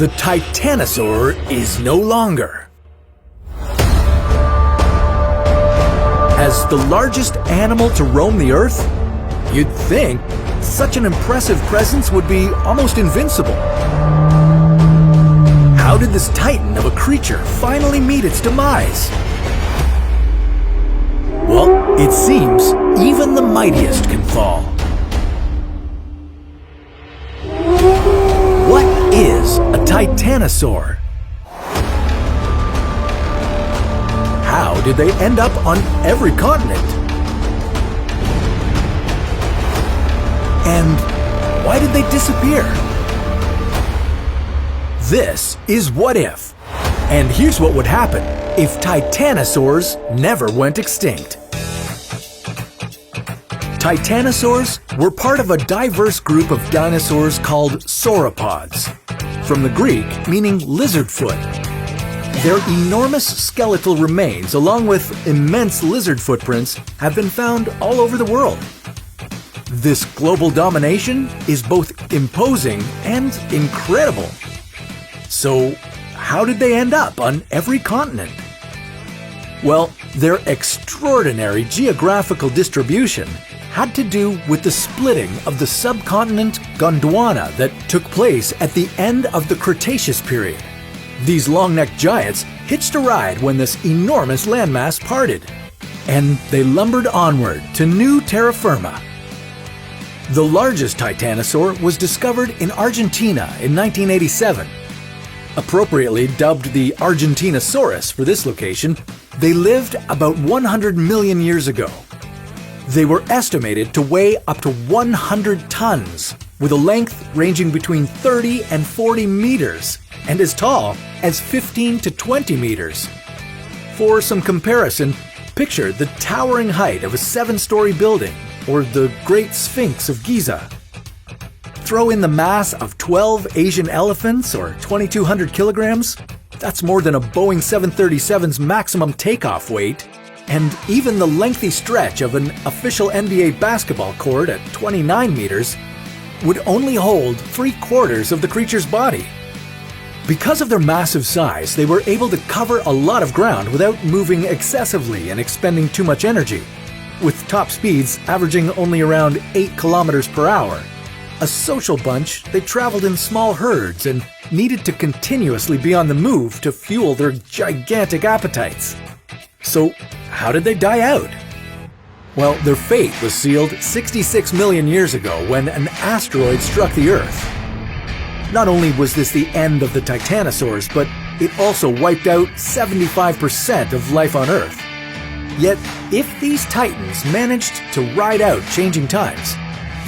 The Titanosaur is no longer. As the largest animal to roam the Earth, you'd think such an impressive presence would be almost invincible. How did this titan of a creature finally meet its demise? Well, it seems even the mightiest can fall. What is a Titanosaur? How did they end up on every continent? And why did they disappear? This is What If. And here's what would happen if Titanosaurs never went extinct. Titanosaurs were part of a diverse group of dinosaurs called sauropods, from the Greek meaning lizard foot. Their enormous skeletal remains, along with immense lizard footprints, have been found all over the world. This global domination is both imposing and incredible. So, how did they end up on every continent? Well, their extraordinary geographical distribution had to do with the splitting of the subcontinent Gondwana that took place at the end of the Cretaceous period. These long-necked giants hitched a ride when this enormous landmass parted, and they lumbered onward to new terra firma. The largest Titanosaur was discovered in Argentina in 1987. Appropriately dubbed the Argentinosaurus for this location, they lived about 100 million years ago. They were estimated to weigh up to 100 tons, with a length ranging between 30 and 40 meters, and as tall as 15 to 20 meters. For some comparison, picture the towering height of a 7-story building, or the Great Sphinx of Giza. Throw in the mass of 12 Asian elephants, or 2,200 kilograms. That's more than a Boeing 737's maximum takeoff weight. And even the lengthy stretch of an official NBA basketball court at 29 meters would only hold 3/4 of the creature's body. Because of their massive size, they were able to cover a lot of ground without moving excessively and expending too much energy, with top speeds averaging only around 8 kilometers per hour. A social bunch, they traveled in small herds and needed to continuously be on the move to fuel their gigantic appetites. So, how did they die out? Well, their fate was sealed 66 million years ago when an asteroid struck the Earth. Not only was this the end of the Titanosaurs, but it also wiped out 75% of life on Earth. Yet, if these titans managed to ride out changing times,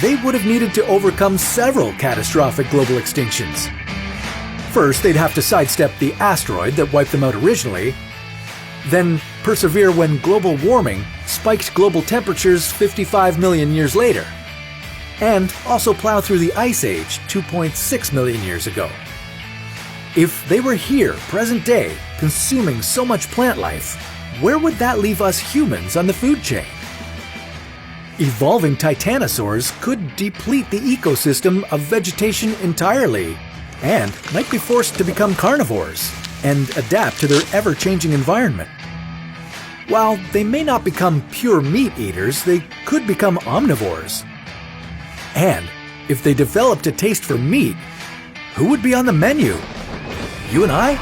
they would have needed to overcome several catastrophic global extinctions. First, they'd have to sidestep the asteroid that wiped them out originally, then persevere when global warming spiked global temperatures 55 million years later, and also plow through the Ice Age 2.6 million years ago. If they were here, present day, consuming so much plant life, where would that leave us humans on the food chain? Evolving Titanosaurs could deplete the ecosystem of vegetation entirely, and might be forced to become carnivores and adapt to their ever-changing environment. While they may not become pure meat eaters, they could become omnivores. And if they developed a taste for meat, who would be on the menu? You and I?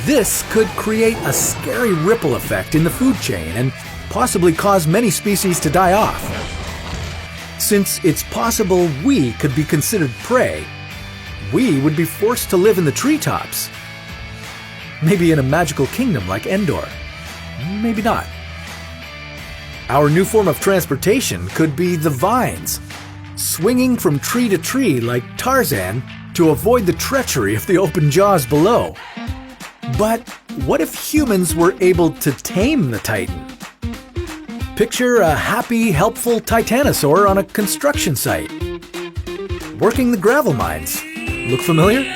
This could create a scary ripple effect in the food chain and possibly cause many species to die off. Since it's possible we could be considered prey, we would be forced to live in the treetops. Maybe in a magical kingdom like Endor. Maybe not. Our new form of transportation could be the vines, swinging from tree to tree like Tarzan to avoid the treachery of the open jaws below. But what if humans were able to tame the Titan? Picture a happy, helpful Titanosaur on a construction site, working the gravel mines. Look familiar?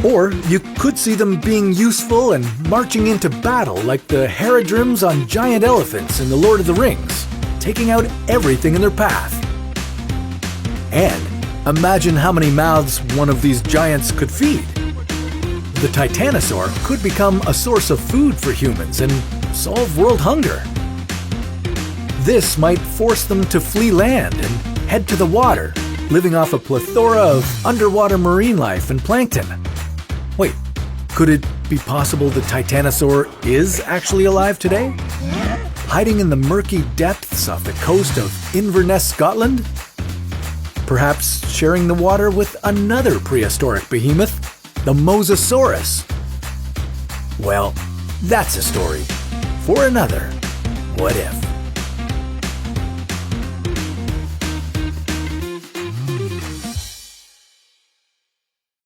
Or you could see them being useful and marching into battle like the Haradrims on giant elephants in The Lord of the Rings, taking out everything in their path. And Imagine how many mouths one of these giants could feed. The Titanosaur could become a source of food for humans and solve world hunger. This might force them to flee land and head to the water, living off a plethora of underwater marine life and plankton. Wait, could it be possible the Titanosaur is actually alive today? Hiding in the murky depths off the coast of Inverness, Scotland? Perhaps sharing the water with another prehistoric behemoth, the Mosasaurus? Well, that's a story for another What If.